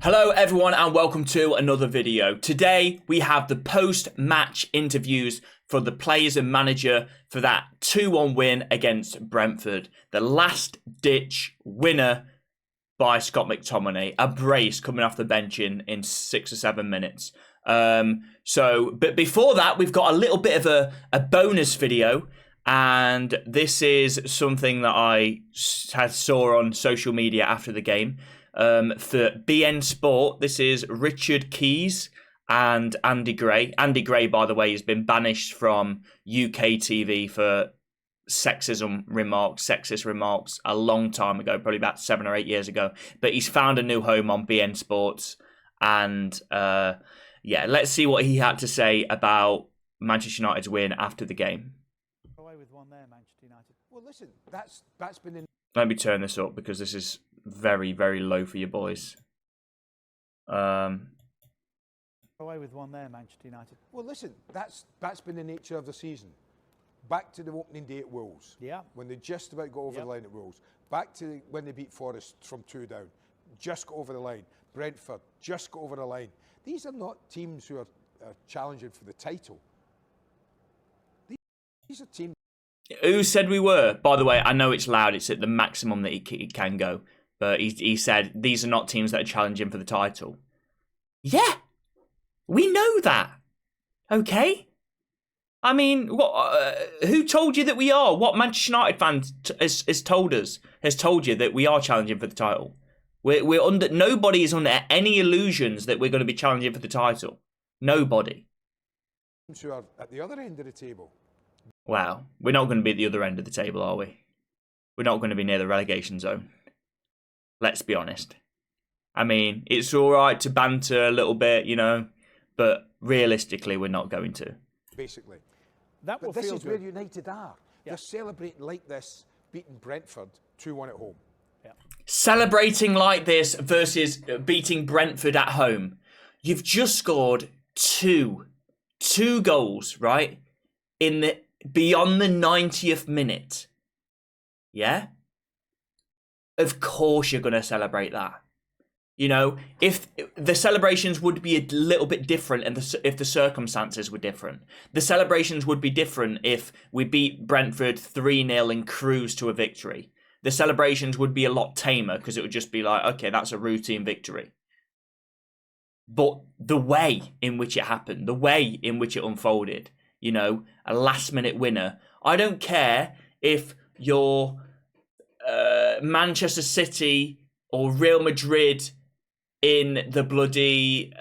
Hello everyone and welcome to another video. Today we have the post-match interviews for the players and manager for that 2-1 win against Brentford. The last ditch winner by Scott McTominay. A brace coming off the bench in 6 or 7 minutes. But before that we've got a little bit of a bonus video. And this is something that I saw on social media after the game. For BN Sport, this is Richard Keys and Andy Gray. Andy Gray, by the way, has been banished from UK TV for sexist remarks a long time ago, probably about 7 or 8 years ago. But he's found a new home on BN Sports. And yeah, let's see what he had to say about Manchester United's win after the game. Away with one there, Manchester United. Well, listen, that's been in. Let me turn this up because this is very, very low for your boys. Away with one there, Manchester United. Well, listen, that's been the nature of the season. Back to the opening day at Wolves. Yeah. When they just about got over the line at Wolves. Back to when they beat Forest from 2 down. Just got over the line. Brentford, just got over the line. These are not teams who are challenging for the title. These are teams. Who said we were? By the way, I know it's loud. It's at the maximum that he can go. But he said these are not teams that are challenging for the title. Yeah, we know that. Okay. I mean, who told you that we are? What Manchester United fans has told you that we are challenging for the title. We're under. Nobody is under any illusions that we're going to be challenging for the title. Nobody. Who are at the other end of the table. Wow, we're not going to be at the other end of the table, are we? We're not going to be near the relegation zone. Let's be honest. I mean, it's all right to banter a little bit, you know, but realistically, we're not going to. Basically. But this is where United are. They're celebrating like this, beating Brentford 2-1 at home. Yeah. Celebrating like this versus beating Brentford at home. You've just scored two goals, right? Beyond the 90th minute. Yeah? Of course you're going to celebrate that. You know, if the celebrations would be a little bit different and if the circumstances were different. The celebrations would be different if we beat Brentford 3-0 and cruise to a victory. The celebrations would be a lot tamer because it would just be like, okay, that's a routine victory. But the way in which it happened, the way in which it unfolded, you know, a last-minute winner. I don't care if you're Manchester City or Real Madrid in the bloody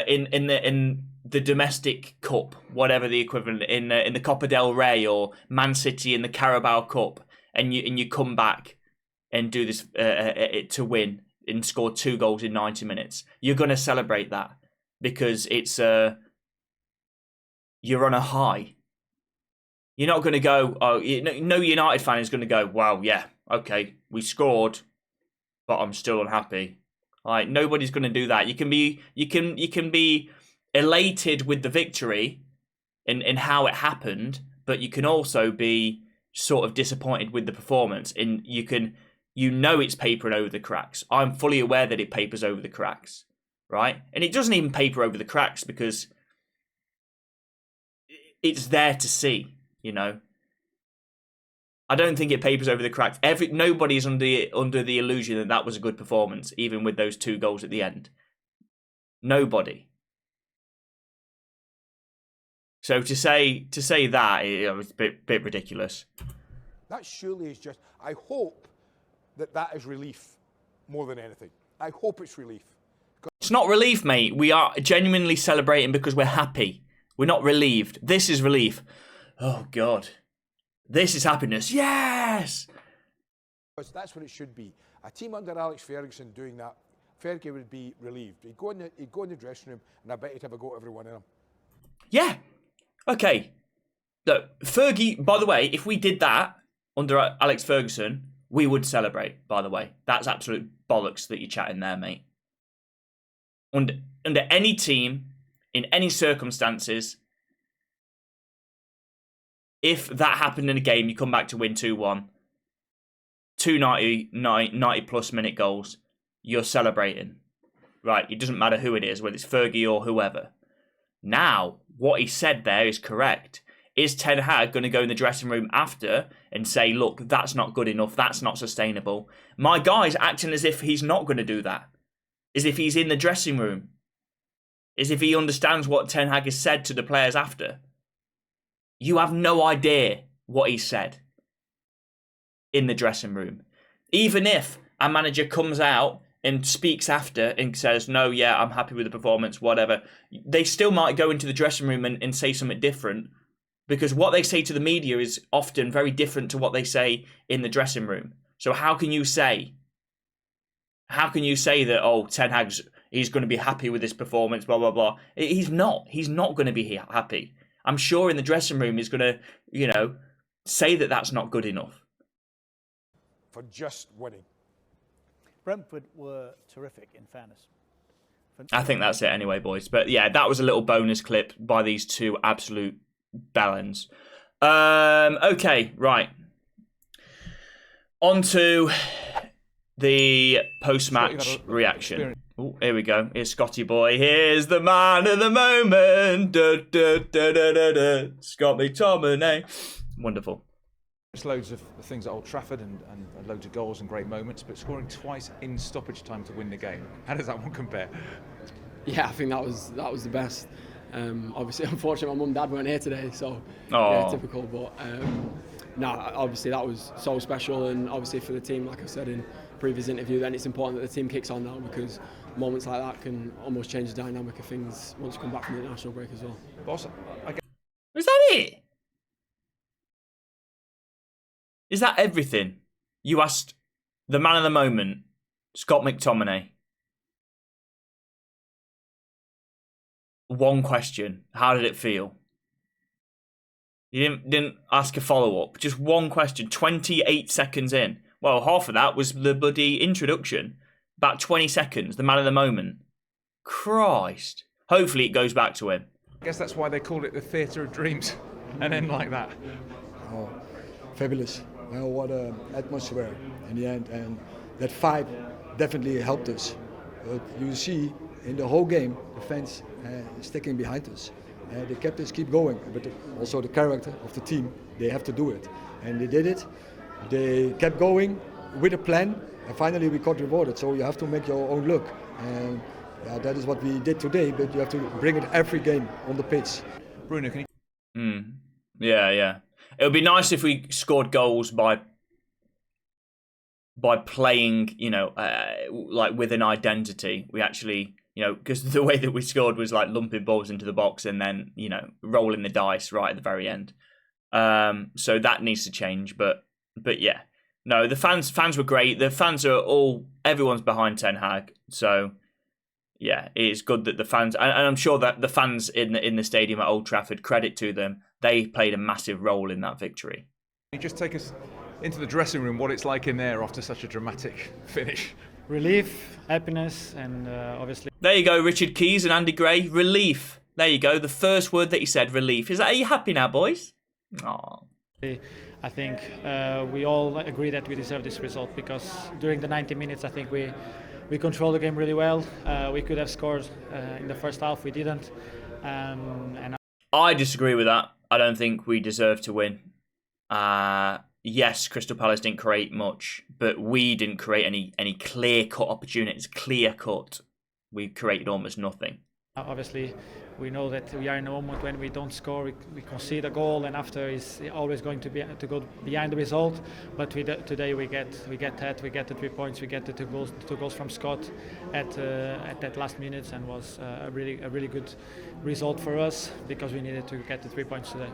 in the domestic cup, whatever the equivalent in the Copa del Rey, or Man City in the Carabao Cup, and you come back and do this to win and score 2 goals in 90 minutes. You're going to celebrate that because it's you're on a high. You're not going to go, no United fan is going to go, wow, yeah, okay, we scored, but I'm still unhappy. Like, nobody's going to do that. You can be elated with the victory in how it happened, but you can also be sort of disappointed with the performance. And you know it's papering over the cracks. I'm fully aware that it papers over the cracks, right? And it doesn't even paper over the cracks because it's there to see, you know. I don't think it papers over the cracks. Nobody's under the illusion that was a good performance, even with those 2 goals at the end. Nobody. So to say that, it's a bit ridiculous. That surely is just. I hope that is relief more than anything. I hope it's relief. It's not relief, mate. We are genuinely celebrating because we're happy. We're not relieved. This is relief. Oh, God. This is happiness. Yes! That's what it should be. A team under Alex Ferguson doing that, Fergie would be relieved. He'd go in the dressing room and I bet he'd have a go at everyone in him. Yeah. Okay. Look, Fergie, by the way, if we did that under Alex Ferguson, we would celebrate, by the way. That's absolute bollocks that you're chatting there, mate. Under any team, in any circumstances, if that happened in a game, you come back to win 2-1, 90 plus minute goals, you're celebrating. right? It doesn't matter who it is, whether it's Fergie or whoever. Now, what he said there is correct. Is Ten Hag going to go in the dressing room after and say, look, that's not good enough, that's not sustainable? My guy's acting as if he's not going to do that. As if he's in the dressing room. As if he understands what Ten Hag has said to the players after. You have no idea what he said in the dressing room. Even if a manager comes out and speaks after and says, no, yeah, I'm happy with the performance, whatever, they still might go into the dressing room and say something different, because what they say to the media is often very different to what they say in the dressing room. So how can you say that, oh, Ten Hag's, he's going to be happy with this performance, blah, blah, blah. He's not. He's not going to be happy. I'm sure in the dressing room he's going to, say that that's not good enough. For just winning. Brentford were terrific, in fairness. I think that's it anyway, boys. But yeah, that was a little bonus clip by these two absolute bellends. Okay, right. On to the post-match reaction. Oh, here we go. Here's Scotty boy. Here's the man of the moment. Da, da, da, da, da, da. Scott McTominay. Wonderful. There's loads of things at Old Trafford and loads of goals and great moments, but scoring twice in stoppage time to win the game. How does that one compare? Yeah, I think that was the best. Obviously, unfortunately, my mum and dad weren't here today, so yeah, typical. But obviously that was so special, and obviously for the team, like I said in previous interview, then it's important that the team kicks on now, because moments like that can almost change the dynamic of things once you come back from the international break as well. Boss, Is that it? Is that everything? You asked the man of the moment, Scott McTominay. One question. How did it feel? You didn't ask a follow-up. Just one question. 28 seconds in. Well, half of that was the bloody introduction. About 20 seconds. The man of the moment. Christ. Hopefully it goes back to him. I guess that's why they call it the theatre of dreams. And end like that. Oh, fabulous. Well, what an atmosphere in the end, and that fight definitely helped us. But you see in the whole game, the fans sticking behind us. They kept us keep going, but also the character of the team, they have to do it. And they did it. They kept going with a plan, and finally we got rewarded. So you have to make your own look. And that is what we did today, but you have to bring it every game on the pitch. Bruno, can you... Yeah. It would be nice if we scored goals by playing, like with an identity. We actually, because the way that we scored was like lumping balls into the box and then, rolling the dice right at the very end. So that needs to change. But yeah, no, the fans were great. The fans are everyone's behind Ten Hag. So yeah, it's good that the fans, and I'm sure that the fans in the stadium at Old Trafford, credit to them, they played a massive role in that victory. Can you just take us into the dressing room, what it's like in there after such a dramatic finish? Relief, happiness, and obviously... There you go, Richard Keys and Andy Gray. Relief. There you go. The first word that he said, relief. Are you happy now, boys? Aww. I think we all agree that we deserve this result, because during the 90 minutes, I think we controlled the game really well. We could have scored in the first half. We didn't. And I disagree with that. I don't think we deserve to win. Yes, Crystal Palace didn't create much, but we didn't create any clear-cut opportunities. Clear-cut. We created almost nothing. Obviously, we know that we are in a moment when we don't score, we concede a goal, and after is always going to go behind the result. But today we get that, we get the 3 points, we get the two goals from Scott at that last minute, and was a really good result for us, because we needed to get the 3 points today.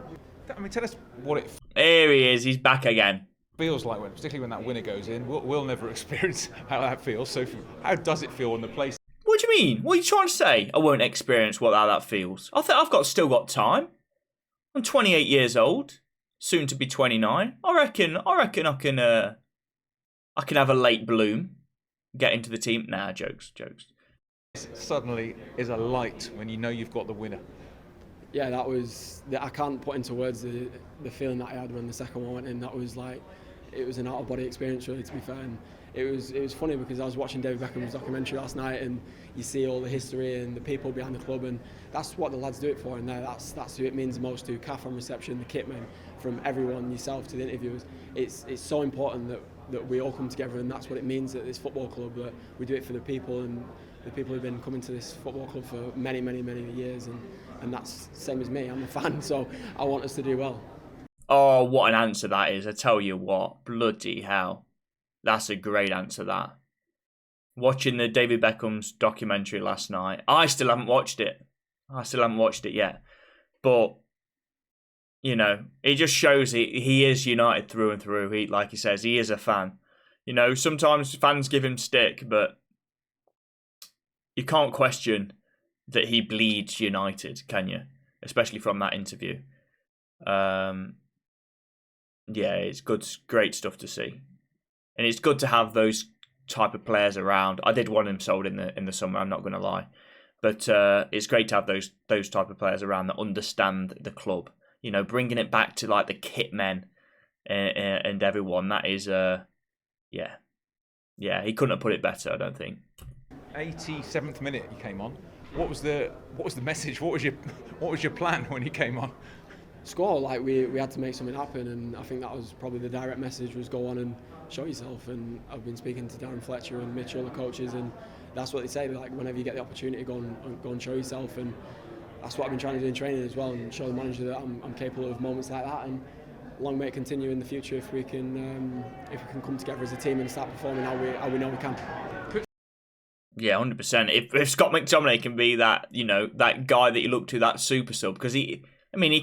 I mean, tell us what it Here he is. He's back again. feels like, particularly when that winner goes in. We'll never experience how that feels. So how does it feel on the place? What do you mean? What are you trying to say? I won't experience how that feels. I think I've still got time. I'm 28 years old, soon to be 29. I reckon I can have a late bloom, get into the team. Nah, jokes. Suddenly is a light when you know you've got the winner. Yeah, I can't put into words the feeling that I had when the second one went in. That was like, it was an out of body experience really, to be fair. And it was funny because I was watching David Beckham's documentary last night, and you see all the history and the people behind the club, and that's what the lads do it for, and that's who it means the most to. Kath on reception, the kitmen, from everyone, yourself to the interviewers. It's so important that we all come together, and that's what it means at this football club, that we do it for the people, and the people who've been coming to this football club for many years, and that's the same as me. I'm a fan, so I want us to do well. Oh, what an answer that is. I tell you what, bloody hell. That's a great answer, that. Watching the David Beckham's documentary last night. I still haven't watched it. Yet. But, you know, it just shows he is United through and through. He, like he says, he is a fan. You know, sometimes fans give him stick, but you can't question that he bleeds United, can you? Especially from that interview. Yeah, it's good, great stuff to see, and it's good to have those type of players around. I did want him sold in the summer. I'm not going to lie, but it's great to have those type of players around that understand the club. You know, bringing it back to like the kit men and everyone. That is, yeah. He couldn't have put it better, I don't think. 87th minute he came on. What was the message? What was your plan when he came on? Score, like we had to make something happen, and I think that was probably the direct message, was go on and show yourself. And I've been speaking to Darren Fletcher and Mitchell, the coaches, and that's what they say, like whenever you get the opportunity, go and show yourself. And that's what I've been trying to do in training as well, and show the manager that I'm capable of moments like that, and long may it continue in the future if we can come together as a team and start performing how we know we can. Yeah, 100%. If Scott McTominay can be that, you know, that guy that you look to, that super sub, because he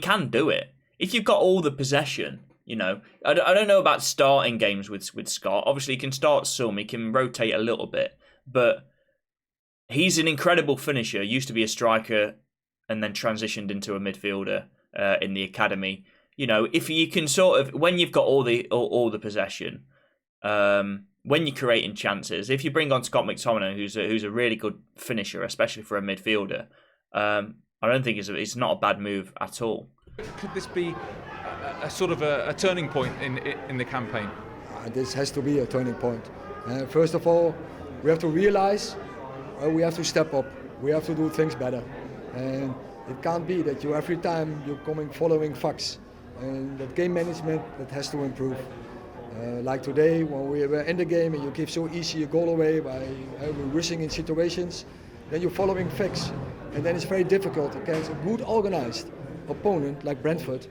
can do it. If you've got all the possession, you know, I don't know about starting games with Scott. Obviously, he can start some, he can rotate a little bit, but he's an incredible finisher. Used to be a striker and then transitioned into a midfielder in the academy. You know, if you can sort of, when you've got all the possession, when you're creating chances, if you bring on Scott McTominay, who's a really good finisher, especially for a midfielder, I don't think it's not a bad move at all. Could this be a sort of a turning point in the campaign? This has to be a turning point. First of all, we have to realize we have to step up. We have to do things better. And it can't be that every time you're following facts. And that game management, that has to improve. Like today, when we were in the game and you give so easy a goal away by rushing in situations, then you're following facts. And then it's very difficult against a good organized opponent like Brentford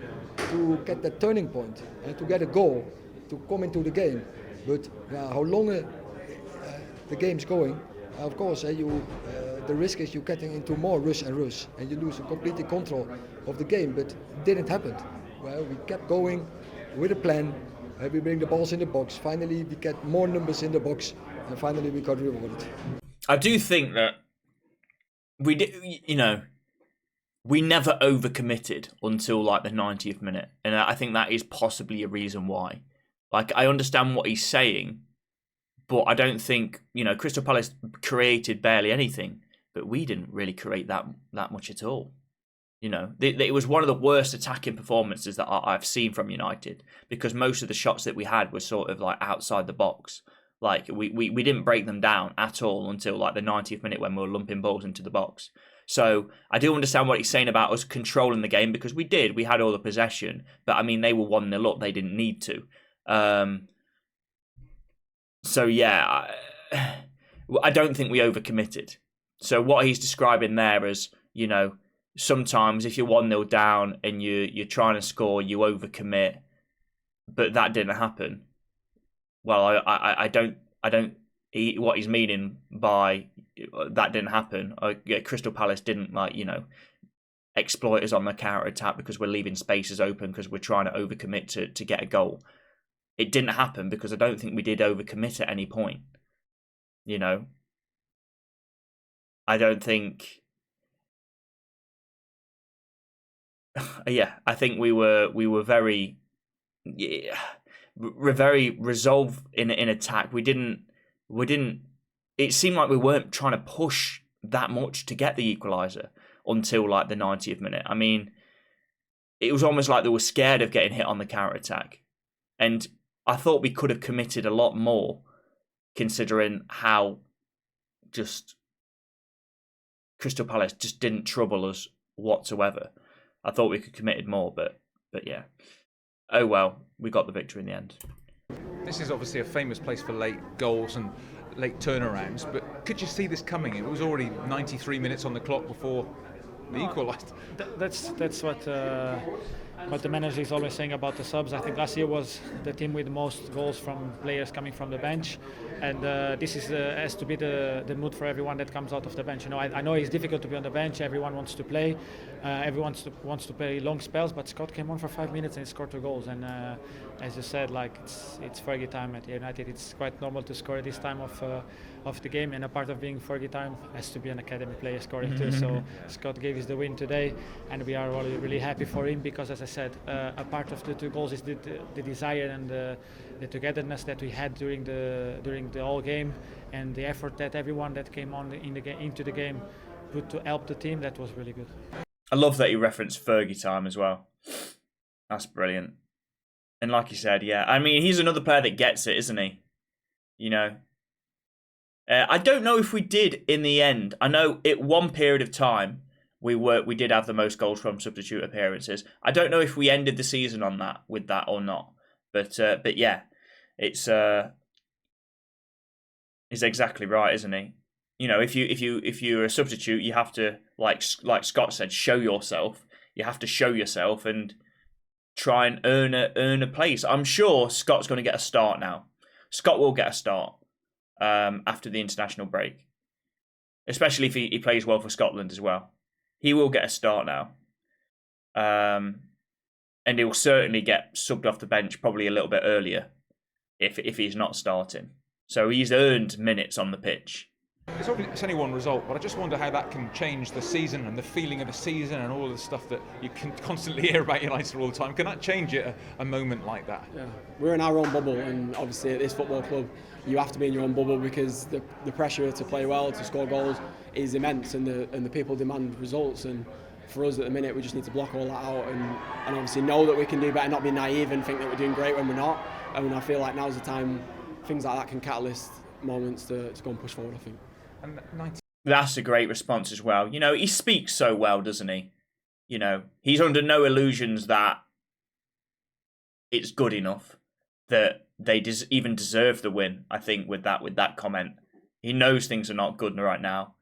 to get that turning point and to get a goal to come into the game. But how long the game's going, of course, the risk is you're getting into more rush and you lose completely control of the game. But it didn't happen. Well, we kept going with a plan. We bring the balls in the box. Finally, we get more numbers in the box, and finally we got rewarded. I do think that we did, you know, we never overcommitted until like the 90th minute, and I think that is possibly a reason why. Like, I understand what he's saying, but I don't think, you know, Crystal Palace created barely anything, but we didn't really create that much at all. You know, it was one of the worst attacking performances that I've seen from United, because most of the shots that we had were sort of like outside the box. Like, we didn't break them down at all until like the 90th minute when we were lumping balls into the box. So I do understand what he's saying about us controlling the game, because we did. We had all the possession, but I mean, they were 1-0 up. They didn't need to. So yeah, I don't think we overcommitted. So what he's describing there as, you know, sometimes if you're 1-0 down and you're trying to score, you overcommit, but that didn't happen. Well, I don't. What he's meaning by that didn't happen. Crystal Palace didn't, like, you know, exploit us on the counter attack because we're leaving spaces open because we're trying to overcommit to get a goal. It didn't happen because I don't think we did overcommit at any point. You know, I don't think. Yeah, I think we were very resolved in attack. We didn't. It seemed like we weren't trying to push that much to get the equaliser until like the 90th minute. I mean, it was almost like they were scared of getting hit on the counter attack, and I thought we could have committed a lot more considering how just Crystal Palace just didn't trouble us whatsoever. I thought we could have committed more, but yeah. Oh well, we got the victory in the end. This is obviously a famous place for late goals and late turnarounds, but could you see this coming? It was already 93 minutes on the clock before the equalised. That's what the manager is always saying about the subs. I think last year was the team with the most goals from players coming from the bench, and this is has to be the mood for everyone that comes out of the bench. You know, I know it's difficult to be on the bench. Everyone wants to play, everyone wants to play long spells. But Scott came on for 5 minutes and he scored 2 goals. And as you said, like it's Fergie time at United. It's quite normal to score at this time of the game, and a part of being Fergie time has to be an academy player scoring too. So Scott gave us the win today, and we are really, really happy for him because, as I said, a part of the 2 goals is the desire and the togetherness that we had during the whole game, and the effort that everyone that came on into the game put to help the team. That was really good. I love that you referenced Fergie time as well. That's brilliant. And like you said, yeah, I mean, he's another player that gets it, isn't he? You know. I don't know if we did in the end. I know at one period of time we did have the most goals from substitute appearances. I don't know if we ended the season on that with that or not. But yeah, it's exactly right, isn't he? You know, if you're a substitute, you have to, like Scott said, show yourself. You have to show yourself and try and earn a place. I'm sure Scott's going to get a start now. Scott will get a start after the international break, especially if he plays well for Scotland as well. He will get a start now, and he'll certainly get subbed off the bench probably a little bit earlier if he's not starting. So he's earned minutes on the pitch. It's only one result, but I just wonder how that can change the season and the feeling of the season and all of the stuff that you can constantly hear about United all the time. Can that change it, a moment like that? Yeah, we're in our own bubble, and obviously at this football club you have to be in your own bubble because the pressure to play well, to score goals is immense, and the people demand results. And for us at the minute, we just need to block all that out and obviously know that we can do better, not be naive and think that we're doing great when we're not. And I feel like now's the time things like that can catalyst moments to go and push forward, I think. That's a great response as well. You know, he speaks so well, doesn't he? You know, he's under no illusions that it's good enough, that they even deserve the win, I think, with that comment. He knows things are not good right now.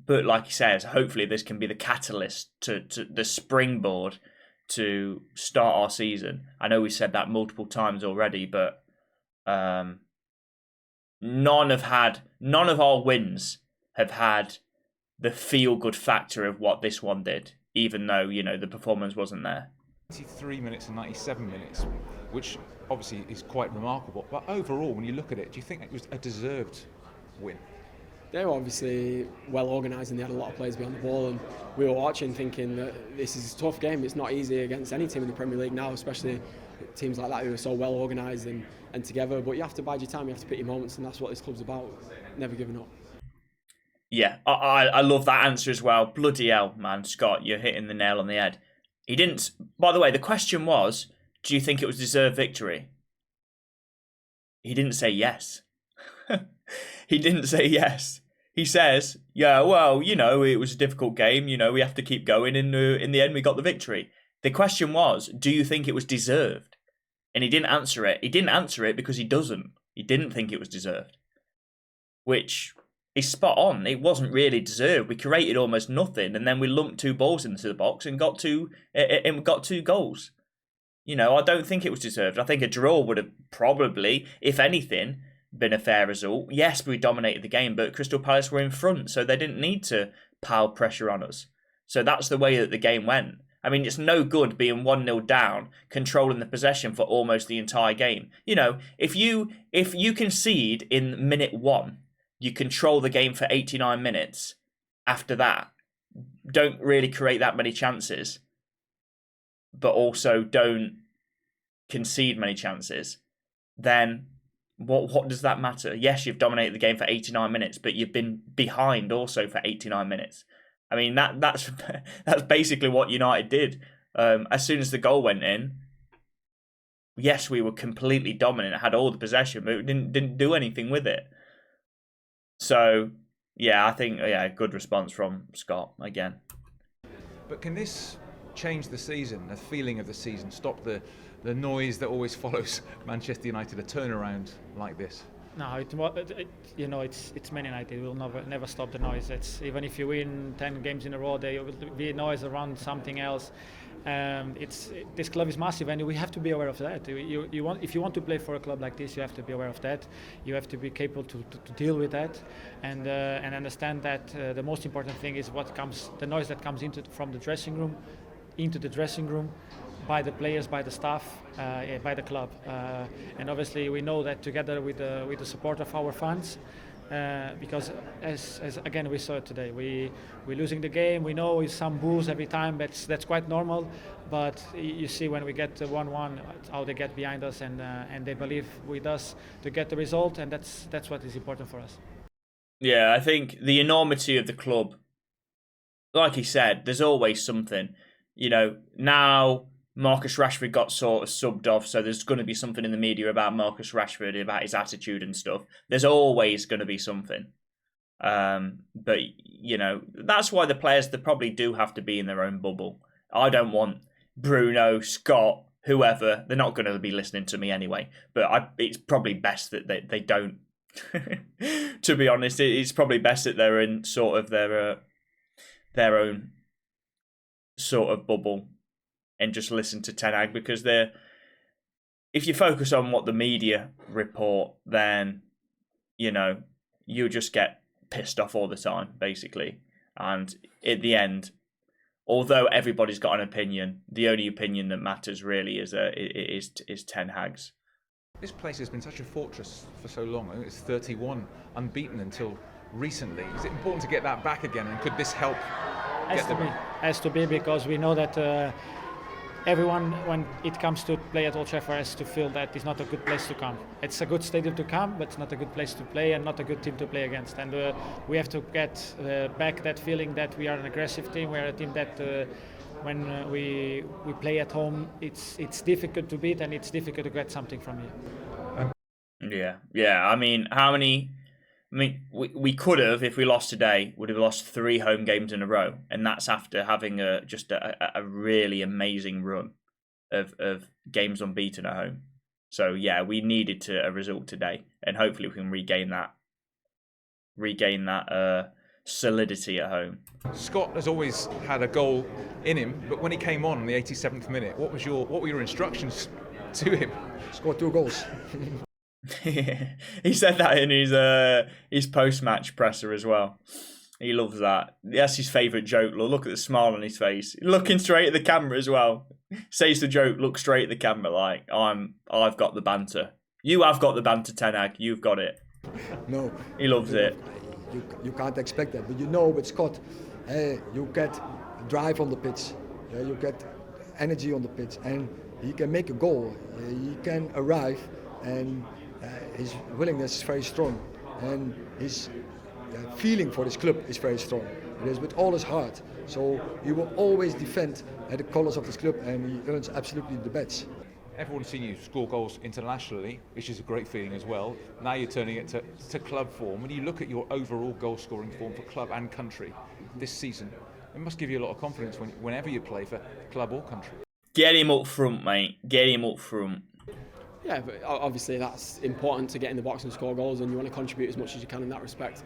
But like he says, hopefully this can be the catalyst to the springboard to start our season. I know we said that multiple times already, but none of our wins have had the feel-good factor of what this one did, even though, you know, the performance wasn't there. 93 minutes and 97 minutes, which obviously is quite remarkable. But overall, when you look at it, do you think it was a deserved win? They were obviously well organised and they had a lot of players behind the ball, and we were watching thinking that this is a tough game. It's not easy against any team in the Premier League now, especially teams like that who are so well organised and together. But you have to bide your time, you have to pick your moments, and that's what this club's about, never giving up. Yeah, I love that answer as well. Bloody hell, man, Scott, you're hitting the nail on the head. He didn't... By the way, the question was, do you think it was deserved victory? He didn't say yes. He didn't say yes. He says, yeah, well, you know, it was a difficult game. You know, we have to keep going. In the end, we got the victory. The question was, do you think it was deserved? And he didn't answer it. He didn't answer it because he doesn't. He didn't think it was deserved. Which is spot on. It wasn't really deserved. We created almost nothing, and then we lumped 2 balls into the box and got 2 goals. You know, I don't think it was deserved. I think a draw would have probably, if anything, been a fair result. Yes, we dominated the game, but Crystal Palace were in front, so they didn't need to pile pressure on us. So that's the way that the game went. I mean, it's no good being 1-0 down, controlling the possession for almost the entire game. You know, if you concede in minute 1, you control the game for 89 minutes. After that, don't really create that many chances, but also don't concede many chances, then what does that matter? Yes, you've dominated the game for 89 minutes, but you've been behind also for 89 minutes. I mean, that's basically what United did. As soon as the goal went in, yes, we were completely dominant, had all the possession, but we didn't do anything with it. So, yeah, I think, good response from Scott again. But can this change the season, the feeling of the season, stop the noise that always follows Manchester United, a turnaround like this? No, it's Man United. We'll never stop the noise. It's even if you win 10 games in a row, there will be noise around something else. This club is massive, and we have to be aware of that. If you want to play for a club like this, you have to be aware of that. You have to be capable to deal with that, and understand that the most important thing is the noise that comes from the dressing room, into the dressing room, by the players, by the staff, by the club, and obviously we know that together with the support of our fans. Because as again we saw it today, we're losing the game. We know it's some boos every time. That's quite normal. But you see when we get 1-1, how they get behind us and they believe with us to get the result, and that's what is important for us. Yeah, I think the enormity of the club, like he said, there's always something. Now Marcus Rashford got sort of subbed off, so there's going to be something in the media about Marcus Rashford, about his attitude and stuff. There's always going to be something. But, that's why the players, they probably do have to be in their own bubble. I don't want Bruno, Scott, whoever. They're not going to be listening to me anyway. But it's probably best that they don't. To be honest, it's probably best that they're in sort of their own sort of bubble and just listen to Ten Hag, because if you focus on what the media report, then you just get pissed off all the time, basically. And at the end, although everybody's got an opinion, the only opinion that matters really is Ten Hag's. This place has been such a fortress for so long. I think it's 31 unbeaten until recently. Is it important to get that back again, and could this help? Has to be, because we know that everyone, when it comes to play at Old Trafford, has to feel that it's not a good place to come. It's a good stadium to come, but it's not a good place to play and not a good team to play against. And we have to get back that feeling that we are an aggressive team. We are a team that when we play at home, it's difficult to beat and it's difficult to get something from you. Yeah. I mean, we could have, if we lost today, would have lost 3 home games in a row, and that's after having a really amazing run of games unbeaten at home. So yeah, we needed a result today, and hopefully we can regain that solidity at home. Scott has always had a goal in him, but when he came on in the 87th minute, what were your instructions to him? Score 2 goals. He said that in his post-match presser as well. He loves that. That's his favourite joke. Look at the smile on his face, looking straight at the camera as well. Says the joke, look straight at the camera, like I've got the banter. You have got the banter, Ten Hag. You've got it. No, he loves it. You can't expect that, but with Scott, you get drive on the pitch, you get energy on the pitch, and he can make a goal. He can arrive, and his willingness is very strong, and his feeling for his club is very strong. It is with all his heart. So he will always defend the colours of his club, and he earns absolutely the badge. Everyone's seen you score goals internationally, which is a great feeling as well. Now you're turning it to club form. When you look at your overall goal-scoring form for club and country this season, it must give you a lot of confidence whenever you play for club or country. Get him up front, mate. Get him up front. Yeah, but obviously that's important to get in the box and score goals, and you want to contribute as much as you can in that respect.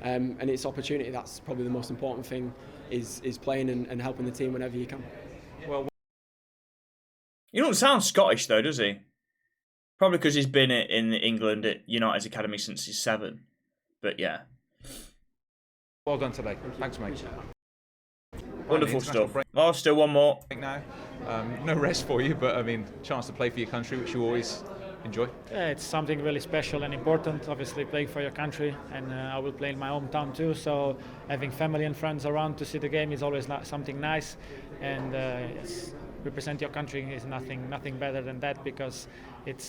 And it's opportunity. That's probably the most important thing, is playing and helping the team whenever you can. Well, he don't sound Scottish though, does he? Probably because he's been in England at United's academy since he's 7. But yeah. Well done today. Thanks, mate. Wonderful stuff. Oh, still one more. Now, no rest for you, but I mean, chance to play for your country, which you always enjoy. Yeah, it's something really special and important. Obviously, playing for your country, and I will play in my hometown too. So having family and friends around to see the game is always something nice. And represent your country is nothing better than that, because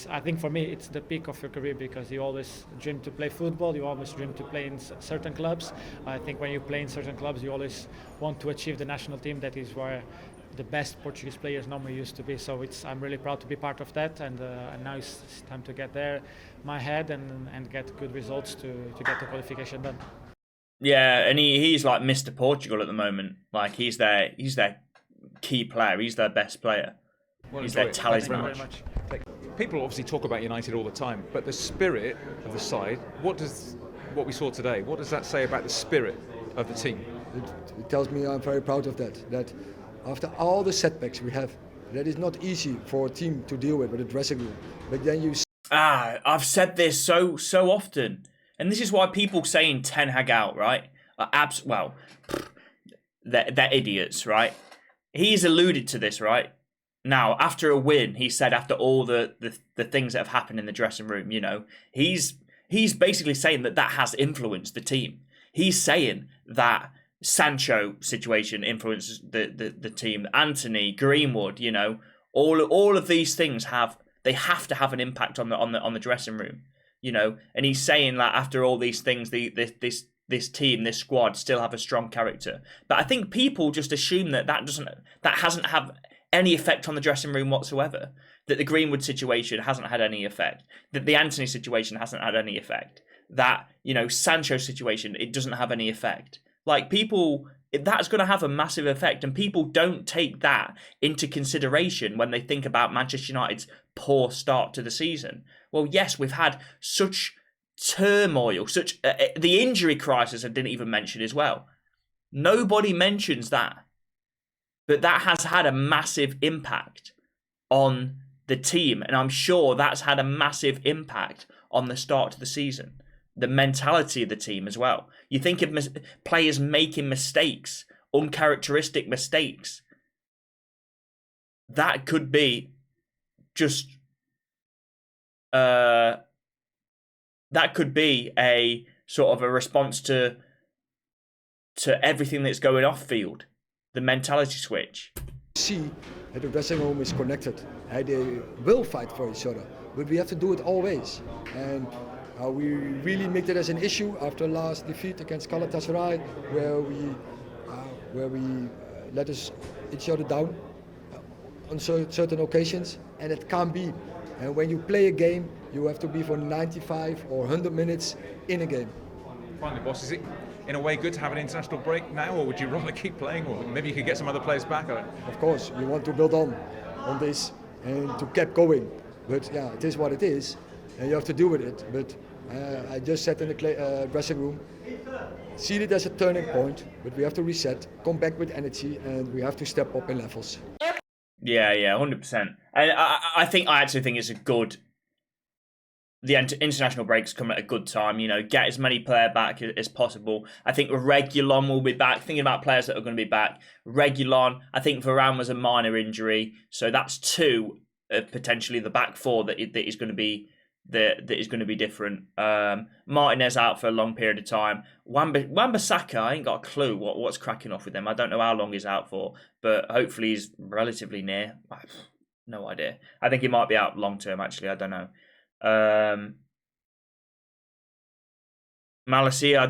I think for me it's the peak of your career, because you always dream to play football, you always dream to play in certain clubs. I think when you play in certain clubs you always want to achieve the national team. That is where the best Portuguese players normally used to be. So I'm really proud to be part of that, and now it's time to get there, my head, and get good results to get the qualification done. Yeah, and he's like Mr. Portugal at the moment. Like he's their key player. He's their best player. Well, he's their talisman. Thank you very much. People obviously talk about United all the time, but the spirit of the side, what we saw today, what does that say about the spirit of the team? It tells me I'm very proud of that. That after all the setbacks we have, that is not easy for a team to deal with the dressing room. But then you... I've said this so often, and this is why people saying Ten Hag out, right? They're idiots, right? He's alluded to this, right? Now, after a win, he said after all the things that have happened in the dressing room, you know, he's basically saying that has influenced the team. He's saying that Sancho situation influences the team. Anthony, Greenwood, you know, all of these things have to have an impact on the dressing room, you know. And he's saying that after all these things, this team, this squad, still have a strong character. But I think people just assume that hasn't have any effect on the dressing room whatsoever. That the Greenwood situation hasn't had any effect. That the Anthony situation hasn't had any effect. That, you know, Sancho situation, it doesn't have any effect. Like, people, that's going to have a massive effect, and people don't take that into consideration when they think about Manchester United's poor start to the season. Well, yes, we've had such turmoil, such the injury crisis I didn't even mention as well. Nobody mentions that. But that has had a massive impact on the team, and I'm sure that's had a massive impact on the start to the season. The mentality of the team as well. You think of players making mistakes, uncharacteristic mistakes. That could be just... that could be a sort of a response to everything that's going off field. The mentality switch. See that the dressing room is connected, and they will fight for each other, but we have to do it always. And we really make that as an issue after last defeat against Galatasaray, where we let each other down on certain occasions, and it can't be. And when you play a game, you have to be for 95 or 100 minutes in a game. Finally, boss, is it in a way good to have an international break now, or would you rather keep playing, or maybe you could get some other players back? Of course, you want to build on this and to keep going. But yeah, it is what it is, and you have to deal with it. But I just said in the dressing room, see it as a turning point, but we have to reset, come back with energy, and we have to step up in levels. Yeah, 100%. And I actually think it's a good... The international breaks come at a good time, you know, get as many players back as possible. I think Reguilon will be back. Thinking about players that are going to be back. Reguilon, I think Varane was a minor injury, so that's two potentially the back four that is going to be different. Martinez out for a long period of time. Wan-Bissaka, I ain't got a clue what's cracking off with him. I don't know how long he's out for, but hopefully he's relatively near. No idea. I think he might be out long term. Actually, I don't know. Malacia, I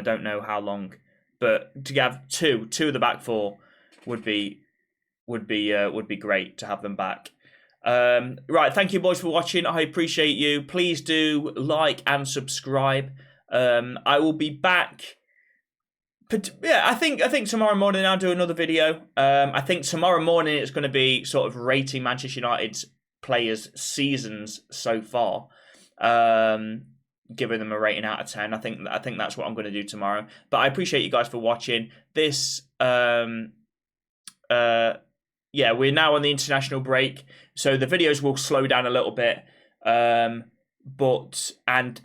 don't know how long, but to have two of the back four would be great to have them back. Right, thank you boys for watching. I appreciate you. Please do like and subscribe. I will be back. But yeah, I think tomorrow morning I'll do another video. I think tomorrow morning it's going to be sort of rating Manchester United's players' seasons so far, giving them a rating out of 10. I think that's what I'm going to do tomorrow. But I appreciate you guys for watching this. Yeah, we're now on the international break, so the videos will slow down a little bit. And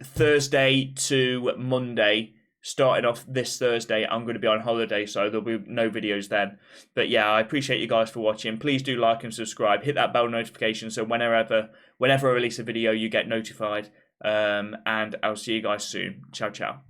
Thursday to Monday, starting off this Thursday, I'm going to be on holiday, so there'll be no videos then. But yeah, I appreciate you guys for watching. Please do like and subscribe. Hit that bell notification so whenever I release a video, you get notified. And I'll see you guys soon. Ciao, ciao.